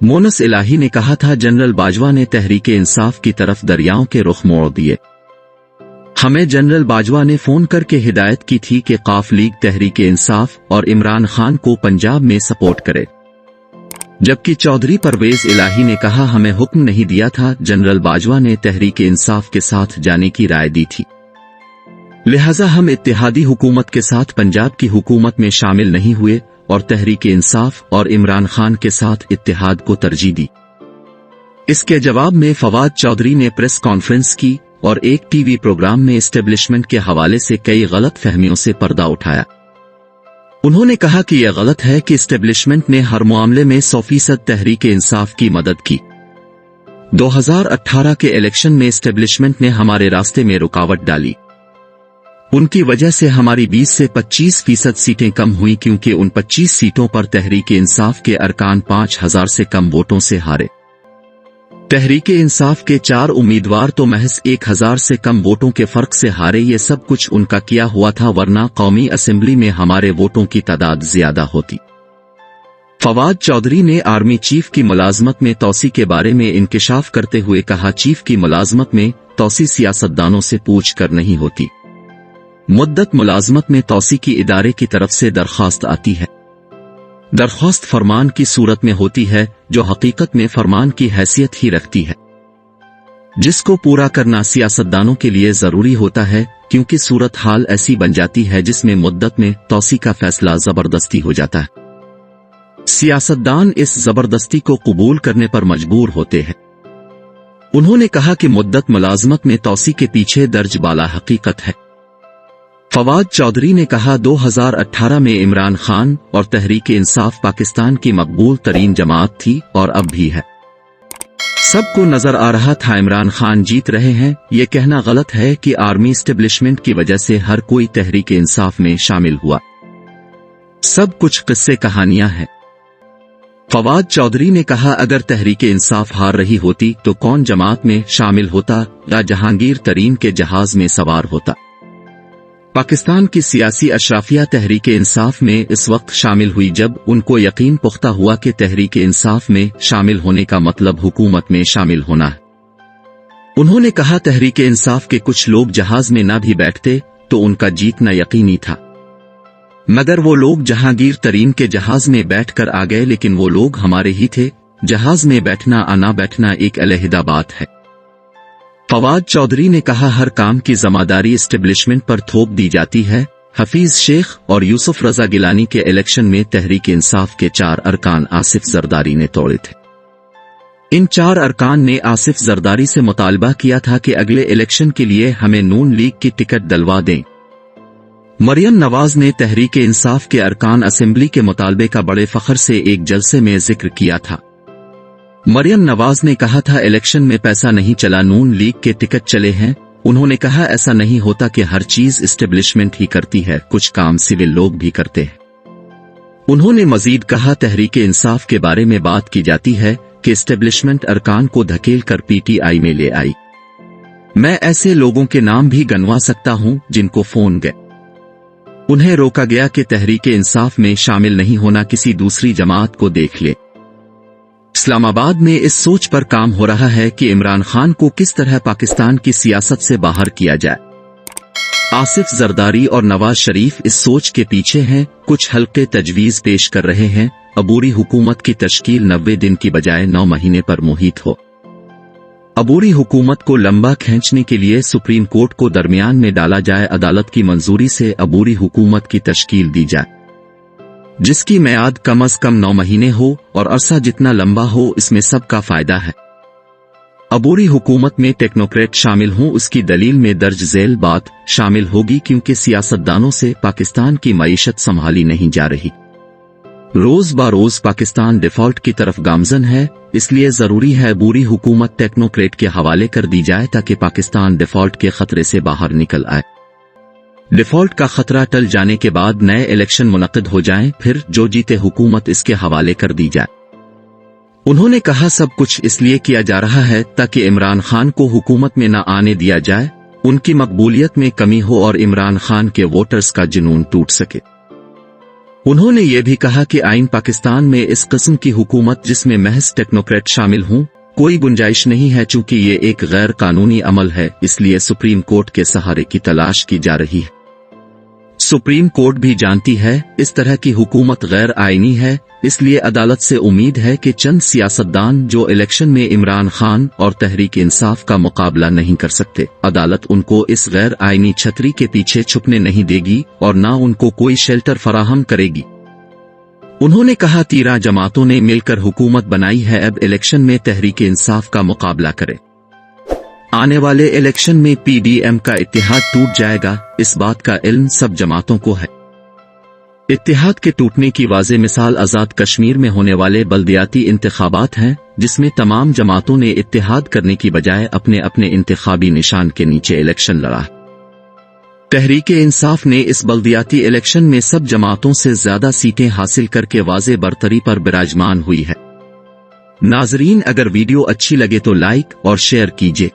मोनस इलाही ने कहा था, जनरल बाजवा ने तहरीक इंसाफ की तरफ दरियाओं के रुख मोड़ दिए। हमें जनरल बाजवा ने फोन करके हिदायत की थी कि काफ लीग तहरीक इंसाफ और इमरान खान को पंजाब में सपोर्ट करे, जबकि चौधरी परवेज इलाही ने कहा हमें हुक्म नहीं दिया था, जनरल बाजवा ने तहरीक इंसाफ के साथ जाने की राय दी थी, लिहाजा हम इत्तेहादी हुकूमत के साथ पंजाब की हुकूमत में शामिल नहीं हुए और तहरीक इंसाफ और इमरान खान के साथ इत्तेहाद को तरजीह दी। इसके जवाब में फवाद चौधरी ने प्रेस कॉन्फ्रेंस की और एक टीवी प्रोग्राम में एस्टेब्लिशमेंट के हवाले से कई गलत फहमियों से पर्दा उठाया। उन्होंने कहा कि यह गलत है कि एस्टेब्लिशमेंट ने हर मामले में 100% तहरीक इंसाफ की मदद की। 2018 के इलेक्शन में एस्टेब्लिशमेंट ने हमारे रास्ते में रुकावट डाली। उनकी वजह से हमारी 20 से 25% सीटें कम हुई, क्योंकि उन 25 सीटों पर तहरीक इंसाफ के अरकान 5000 से कम वोटों से हारे। तहरीक इंसाफ के 4 उम्मीदवार तो महज 1000 से कम वोटों के फर्क से हारे। ये सब कुछ उनका किया हुआ था, वरना कौमी असेंबली में हमारे वोटों की तादाद ज्यादा होती। फवाद चौधरी ने आर्मी चीफ की मुलाजमत में तौसी के बारे में इंकिशाफ करते हुए कहा, चीफ की मुलाजमत में तौसी सियासतदानों से पूछ कर नहीं होती। मुद्दत मुलाजमत में तौसी की इदारे की तरफ से दरख्वास्त आती है। दरख्वास्त फरमान की सूरत में होती है, जो हकीकत में फरमान की हैसियत ही रखती है, जिसको पूरा करना सियासतदानों के लिए जरूरी होता है, क्योंकि सूरत हाल ऐसी बन जाती है जिसमें मुद्दत में तौसी का फैसला जबरदस्ती हो जाता है। सियासतदान इस जबरदस्ती को कबूल करने पर मजबूर होते हैं। उन्होंने कहा कि मुद्दत मुलाजमत में तौसी के पीछे दर्ज बाला हकीकत है। फवाद चौधरी ने कहा, 2018 में इमरान खान और तहरीक इंसाफ पाकिस्तान की मकबूल तरीन जमात थी और अब भी है। सबको नजर आ रहा था इमरान खान जीत रहे हैं। ये कहना गलत है कि आर्मी एस्टेब्लिशमेंट की वजह से हर कोई तहरीक इंसाफ में शामिल हुआ। सब कुछ किस्से कहानियां हैं। फवाद चौधरी ने कहा, अगर तहरीक इंसाफ हार रही होती तो कौन जमात में शामिल होता या जहांगीर तरीन के जहाज में सवार होता। पाकिस्तान की सियासी अशराफिया तहरीक इंसाफ में इस वक्त शामिल हुई जब उनको यकीन पुख्ता हुआ कि तहरीक इंसाफ में शामिल होने का मतलब हुकूमत में शामिल होना है। उन्होंने कहा, तहरीक इंसाफ के कुछ लोग जहाज में ना भी बैठते तो उनका जीतना यकीनी था, मगर वो लोग जहांगीर तरीन के जहाज में बैठकर आ गए, लेकिन वो लोग हमारे ही थे। जहाज में बैठना आना बैठना एक अलहदा बात है। फवाद चौधरी ने कहा, हर काम की जिम्मेदारी एस्टेब्लिशमेंट पर थोप दी जाती है। हफीज शेख और यूसुफ रजा गिलानी के इलेक्शन में तहरीक इंसाफ के 4 अरकान आसिफ जरदारी ने तोड़े थे। इन 4 अरकान ने आसिफ जरदारी से मुतालबा किया था कि अगले इलेक्शन के लिए हमें नून लीग की टिकट दिलवा दें। मरियम नवाज ने तहरीक इंसाफ के अरकान असेंबली के मुतालबे का बड़े फख्र से एक जलसे में जिक्र किया था। मरियम नवाज ने कहा था, इलेक्शन में पैसा नहीं चला, नून लीग के टिकट चले हैं। उन्होंने कहा, ऐसा नहीं होता कि हर चीज एस्टेब्लिशमेंट ही करती है, कुछ काम सिविल लोग भी करते हैं। उन्होंने मजीद कहा, तहरीक इंसाफ के बारे में बात की जाती है कि एस्टेब्लिशमेंट अरकान को धकेल कर पीटीआई में ले आई। मैं ऐसे लोगों के नाम भी गनवा सकता हूं जिनको फोन गए, उन्हें रोका गया कि तहरीक इंसाफ में शामिल नहीं होना, किसी दूसरी जमात को देख ले। इस्लामाबाद में इस सोच पर काम हो रहा है कि इमरान खान को किस तरह पाकिस्तान की सियासत से बाहर किया जाए। आसिफ जरदारी और नवाज शरीफ इस सोच के पीछे हैं। कुछ हल्के तजवीज पेश कर रहे हैं, अबूरी हुकूमत की तश्कील 90 दिन की बजाय 9 महीने पर मुहित हो। अबूरी हुकूमत को लंबा खींचने के लिए सुप्रीम कोर्ट को दरमियान में डाला जाए, अदालत की मंजूरी से अबूरी हुकूमत की तश्कील दी जाए, जिसकी मियाद कम अज कम 9 महीने हो और अरसा जितना लंबा हो, इसमें सबका फायदा है। अबूरी हुकूमत में टेक्नोक्रेट शामिल हों, उसकी दलील में दर्ज झेल बात शामिल होगी, क्योंकि सियासतदानों से पाकिस्तान की मईशत संभाली नहीं जा रही। रोज बरोज पाकिस्तान डिफॉल्ट की तरफ गामजन है, इसलिए जरूरी है अबूरी हुकूमत टेक्नोक्रेट के हवाले कर दी जाए ताकि पाकिस्तान डिफॉल्ट के खतरे से बाहर निकल आए। डिफॉल्ट का खतरा टल जाने के बाद नए इलेक्शन मुनक्किद हो जाएं, फिर जो जीते हुकूमत इसके हवाले कर दी जाए। उन्होंने कहा, सब कुछ इसलिए किया जा रहा है ताकि इमरान खान को हुकूमत में न आने दिया जाए, उनकी मकबूलियत में कमी हो और इमरान खान के वोटर्स का जुनून टूट सके। उन्होंने ये भी कहा कि आइन पाकिस्तान में इस किस्म की हुकूमत जिसमें महज टेक्नोक्रेट शामिल हों कोई गुंजाइश नहीं है, चूंकि ये एक गैर कानूनी अमल है, इसलिए सुप्रीम कोर्ट के सहारे की तलाश की जा रही है। सुप्रीम कोर्ट भी जानती है इस तरह की हुकूमत गैर आईनी है, इसलिए अदालत से उम्मीद है कि चंद सियासतदान जो इलेक्शन में इमरान खान और तहरीक इंसाफ का मुकाबला नहीं कर सकते, अदालत उनको इस गैर आईनी छतरी के पीछे छुपने नहीं देगी और न उनको कोई शेल्टर फराहम करेगी। उन्होंने कहा 13 जमातों ने मिलकर हुकूमत बनाई है, अब इलेक्शन में तहरीक इंसाफ का मुकाबला करे। आने वाले इलेक्शन में पीडीएम का इत्तेहाद टूट जाएगा, इस बात का इल्म सब जमातों को है। इत्तेहाद के टूटने की वाज़ेह मिसाल आज़ाद कश्मीर में होने वाले बल्दियाती इंतखाबात हैं, जिसमें तमाम जमातों ने इत्तेहाद करने की बजाय अपने अपने इंतखाबी निशान के नीचे इलेक्शन लड़ा। तहरीक इंसाफ ने इस बल्दियाती इलेक्शन में सब जमातों से ज्यादा सीटें हासिल करके वाज़ेह बरतरी पर विराजमान हुई है। नाजरीन, अगर वीडियो अच्छी लगे तो लाइक और शेयर कीजिए।